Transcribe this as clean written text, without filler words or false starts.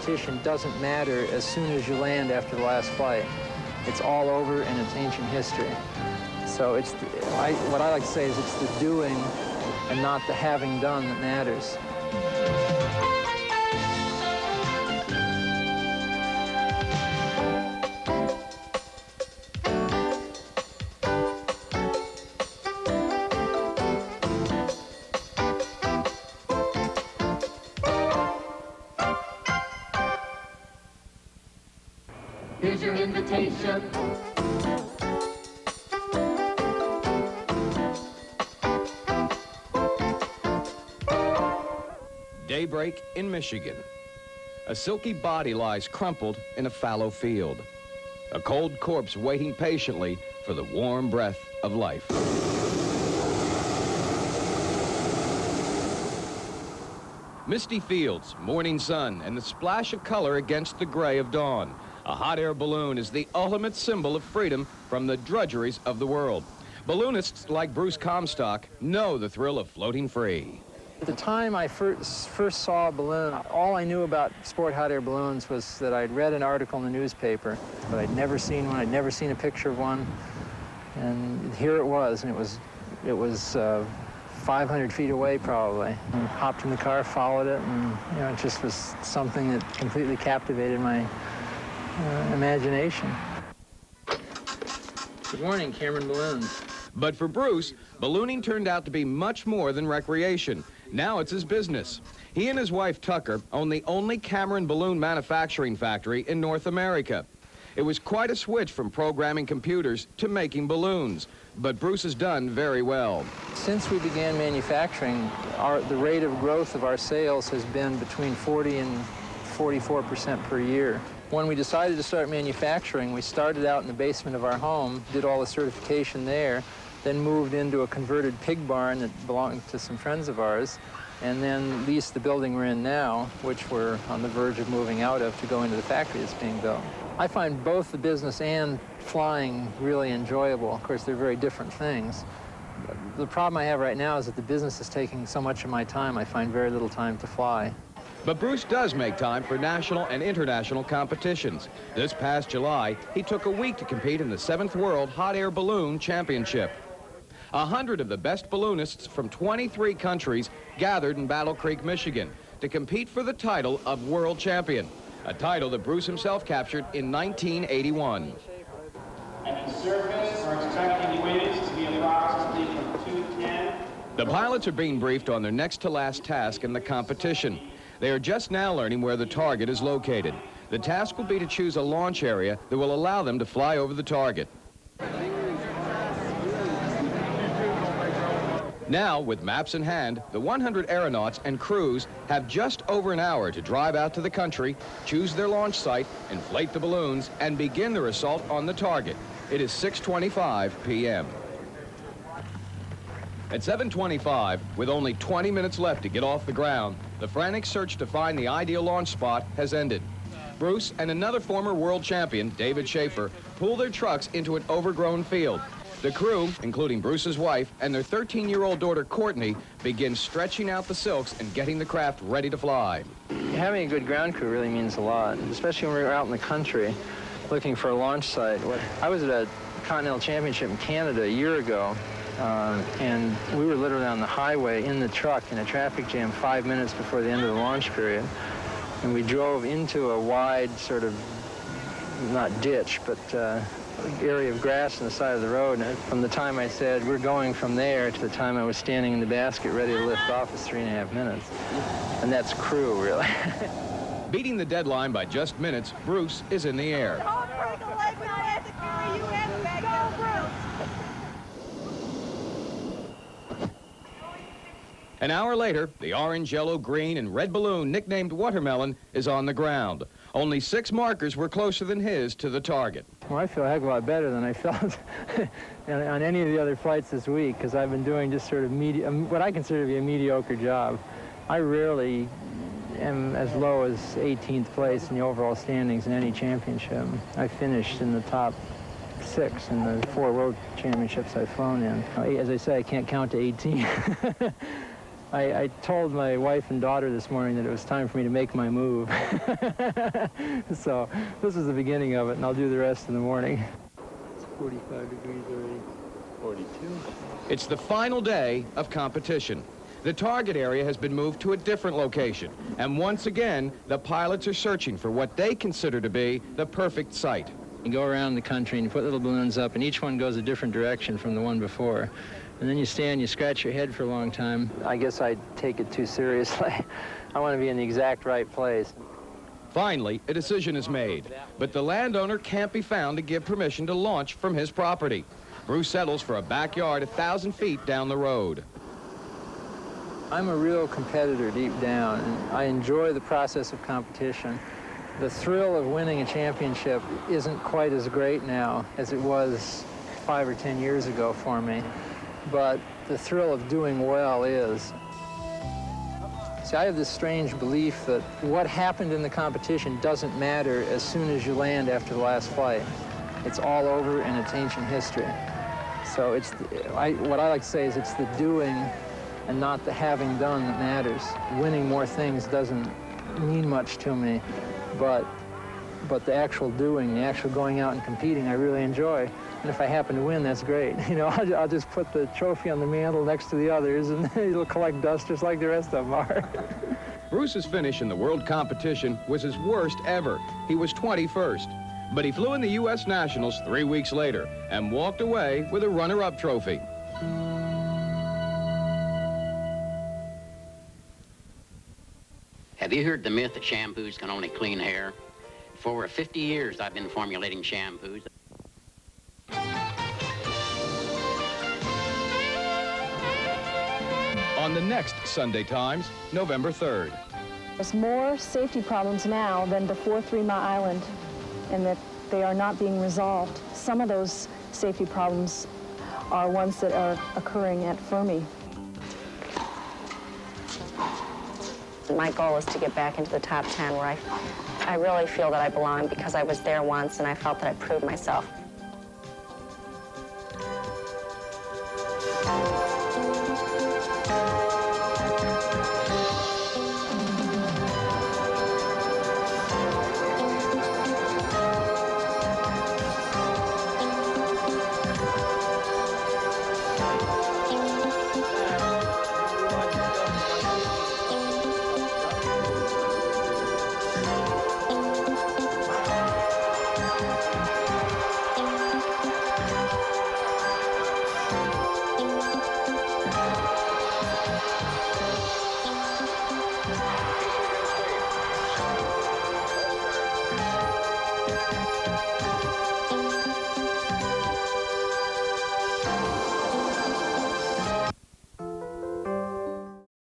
Competition doesn't matter as soon as you land after the last flight. It's all over and it's ancient history. So it's what I like to say is it's the doing and not the having done that matters. Here's your invitation. Daybreak in Michigan. A silky body lies crumpled in a fallow field. A cold corpse waiting patiently for the warm breath of life. Misty fields, morning sun, and the splash of color against the gray of dawn. A hot air balloon is the ultimate symbol of freedom from the drudgeries of the world. Balloonists like Bruce Comstock know the thrill of floating free. At the time I first saw a balloon, all I knew about sport hot air balloons was that I'd read an article in the newspaper, but I'd never seen one. I'd never seen a picture of one. And here it was, and it was 500 feet away probably. And hopped in the car, followed it, and it just was something that completely captivated my imagination. Good morning, Cameron Balloons. But for Bruce, ballooning turned out to be much more than recreation. Now it's his business. He and his wife, Tucker, own the only Cameron balloon manufacturing factory in North America. It was quite a switch from programming computers to making balloons, but Bruce has done very well. Since we began manufacturing, the rate of growth of our sales has been between 40 and 44% per year. When we decided to start manufacturing, we started out in the basement of our home, did all the certification there, then moved into a converted pig barn that belonged to some friends of ours, and then leased the building we're in now, which we're on the verge of moving out of to go into the factory that's being built. I find both the business and flying really enjoyable. Of course, they're very different things. The problem I have right now is that the business is taking so much of my time, I find very little time to fly. But Bruce does make time for national and international competitions. This past July, he took a week to compete in the 7th World Hot Air Balloon Championship. 100 of the best balloonists from 23 countries gathered in Battle Creek, Michigan, to compete for the title of World Champion, a title that Bruce himself captured in 1981. At the surface, we're expecting winds to be approximately from 210. The pilots are being briefed on their next-to-last task in the competition. They are just now learning where the target is located. The task will be to choose a launch area that will allow them to fly over the target. Now, with maps in hand, the 100 aeronauts and crews have just over an hour to drive out to the country, choose their launch site, inflate the balloons, and begin their assault on the target. It is 6:25 p.m. At 7:25, with only 20 minutes left to get off the ground, the frantic search to find the ideal launch spot has ended. Bruce and another former world champion, David Schaefer, pull their trucks into an overgrown field. The crew, including Bruce's wife and their 13-year-old daughter, Courtney, begin stretching out the silks and getting the craft ready to fly. Having a good ground crew really means a lot, especially when we were out in the country looking for a launch site. I was at a Continental Championship in Canada a year ago, and we were literally on the highway in the truck in a traffic jam 5 minutes before the end of the launch period. And we drove into a wide sort of, not ditch, but area of grass on the side of the road. And from the time I said, we're going from there, to the time I was standing in the basket ready to lift off is 3.5 minutes. And that's crew, really. Beating the deadline by just minutes, Bruce is in the air. An hour later, the orange, yellow, green, and red balloon nicknamed Watermelon is on the ground. Only 6 markers were closer than his to the target. Well, I feel a heck of a lot better than I felt on any of the other flights this week, because I've been doing just sort of what I consider to be a mediocre job. I rarely am as low as 18th place in the overall standings in any championship. I finished in the top 6 in the 4 world championships I've flown in. As I say, I can't count to 18. I told my wife and daughter this morning that it was time for me to make my move. So this is the beginning of it, and I'll do the rest in the morning. It's 45 degrees already. 42. It's the final day of competition. The target area has been moved to a different location, and once again, the pilots are searching for what they consider to be the perfect site. You go around the country and you put little balloons up, and each one goes a different direction from the one before. And then you stand, you scratch your head for a long time. I guess I take it too seriously. I want to be in the exact right place. Finally, a decision is made, but the landowner can't be found to give permission to launch from his property. Bruce settles for a backyard 1,000 feet down the road. I'm a real competitor deep down, and I enjoy the process of competition. The thrill of winning a championship isn't quite as great now as it was 5 or 10 years ago for me, but the thrill of doing well is. See, I have this strange belief that what happened in the competition doesn't matter as soon as you land after the last flight. It's all over and it's ancient history. So what I like to say is it's the doing and not the having done that matters. Winning more things doesn't mean much to me, but the actual doing, the actual going out and competing, I really enjoy. And if I happen to win, that's great. You know, I'll just put the trophy on the mantle next to the others, and it'll collect dust just like the rest of them are. Bruce's finish in the world competition was his worst ever. He was 21st, but he flew in the U.S. Nationals 3 weeks later and walked away with a runner-up trophy. Have you heard the myth that shampoos can only clean hair? For over 50 years, I've been formulating shampoos. On the next Sunday Times, November 3rd. There's more safety problems now than before 3 Mile Island, and that they are not being resolved. Some of those safety problems are ones that are occurring at Fermi. My goal is to get back into the top 10 where I really feel that I belong, because I was there once and I felt that I proved myself.